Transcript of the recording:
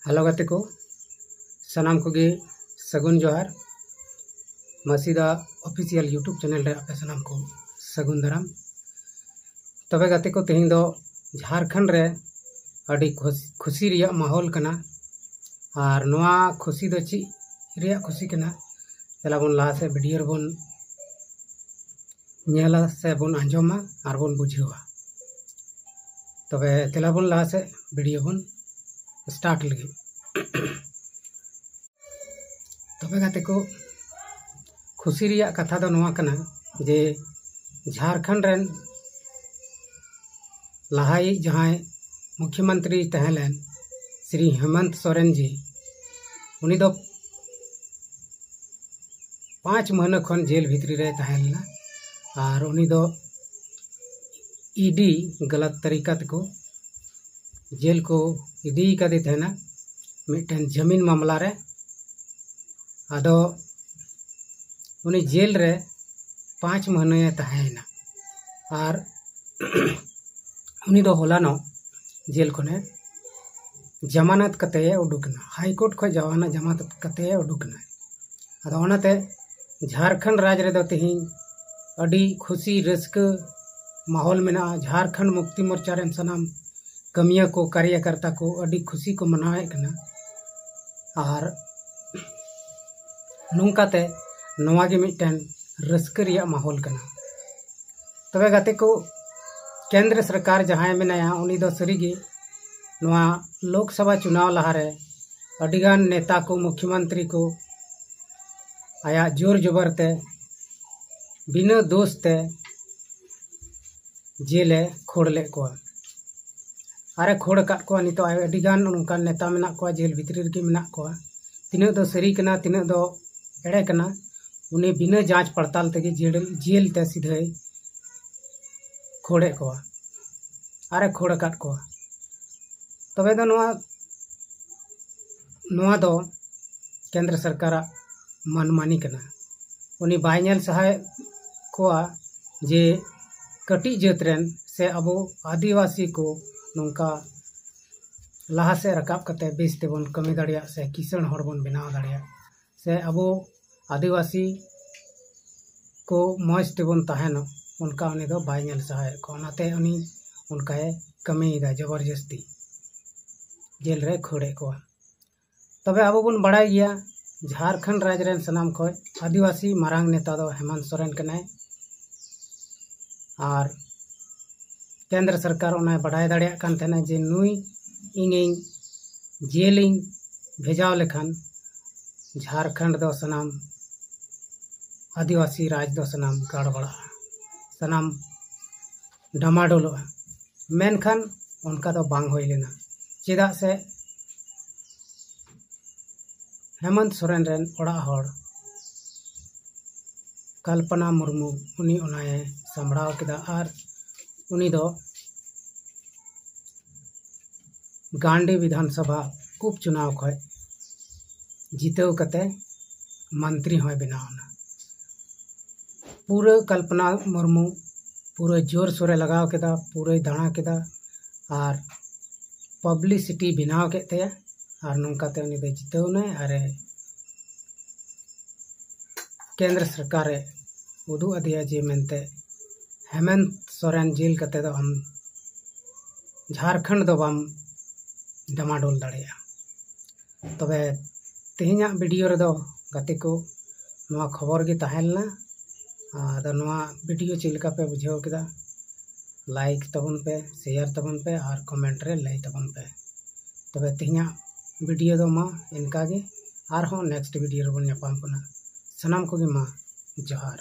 Hello गाते को सनाम कोगे सगुन जोहार मसीदा ऑफिशियल यूट्यूब चैनल रे आपे सनाम को सगुन दाराम। तबे गाते को तेहिं दो झारखंड रे अड़ी खुशी रिया माहौल कना और नोआ खुशी दो ची रिया खुशी कना तेला बोन लहा से वीडियो रे बोन नेला से बोन आंजोमा और बोन बुझेवा। तबे तेला बोन लहा से वीडियो बोन स्टार्ट लगे। तबे गाते को खुशी रिया कथा दो नोआ कना जे झारखंड रेन लहाई जहां मुख्यमंत्री तहलेन श्री हेमंत सोरेन जी उनी दो 5 महीना खन जेल भितरी रे तहलेना और उनी दो ईडी गलत तरीका को जेल को इदी कदे थेना मिटन जमीन मामला रे आदो उनी जेल रे 5 महीने तहेना और उनी दो होलानो जेल कोने जमानत कते उडुकना हाई कोर्ट खो जमानत कते उडुकना आदो ओनाते झारखंड राज रे दो तेहिं अडी खुशी रस्क माहौल मेना। झारखंड मुक्ति मोर्चा रेन सनाम कमिया को कार्यकर्ता को अड़ी खुशी को मनावे कना और नोंकाते नोवा गे मिटन रस्क रिया माहौल कना। तबे गाते को केंद्र सरकार जहां मेनाया उनी दो सरीगे नोवा लोकसभा चुनाव लहारे अडिगान नेता को मुख्यमंत्री को आया जोर जबरते बिना दोष ते जेले खोड़ले को अरे खोड़ काट को नितो अडिगान उनका नेता मेना को जेल भितरी रे मेना को तिना दो सरी कना तिना दो एड़े कना उन्हें बिना जांच पड़ताल तेगे जेल ते सीधे खोड़े को अरे खोड़ काट को। तबे दो नोआ दो केंद्र सरकार मनमानी कना उनी बाय नेल सहाय को जे कटी जात रेन से अबो आदिवासी को नौका लहा से रकाब कते बेस तेबन कमी दाड़िया से किसान हड़ बन बनाव दाड़िया से अबो आदिवासी को मौज तेबन तहन उनका उनी दो बाय नेल सहाय को नाते उनी उनका कमी दा जबरदस्ती जेल रे खोड़े को। तबे अबो बन बड़ाई गया झारखंड राज्य रेन सनाम खो आदिवासी मारांग नेता दो हेमंत सोरेन कने और केंद्र सरकार उन्हें बढ़ाई दाड़िया कान थेना जे नुई इनिंग जेलिंग भेजाव लेखान झारखंड दो सनाम आदिवासी राज दो सनाम गड़बड़ा सनाम डमाडोल मेनखान उनका दो बांग होई लेना चेदा से हेमंत सोरेन रेन ओड़ा हड़ कल्पना मुर्मू उनी उन्हें संभाव केदा और उनी दो गांडी विधानसभा उपचुनाव खो जीतव कते मंत्री होय बनावना। पूरे कल्पना मुर्मू पूरे जोर सोरे लगाव केदा पूरे दाणा केदा और पब्लिसिटी बनाव केते और नोंकाते उनी दो जीतवना और केंद्र सरकार उदू अदिया जे मेनते हेमंत सोरेन जेल कते दो हम झारखंड दो बम डमाडोल दाड़िया। तबे तेहिना वीडियो रे दो गाते को नोआ खबर गे तहेलना आदो नोआ वीडियो चिलका पे बुझाव केदा लाइक तबन पे शेयर तबन पे और कमेंट रे लई तबन पे। तबे तेहिना वीडियो दो मा इनका गे आर हो नेक्स्ट वीडियो रे बन ᱧᱟᱯᱟᱢ ᱠᱟᱱᱟ ᱥᱟᱱᱟᱢ ᱠᱚᱜᱮ ᱢᱟ ᱡᱚᱦᱟᱨ।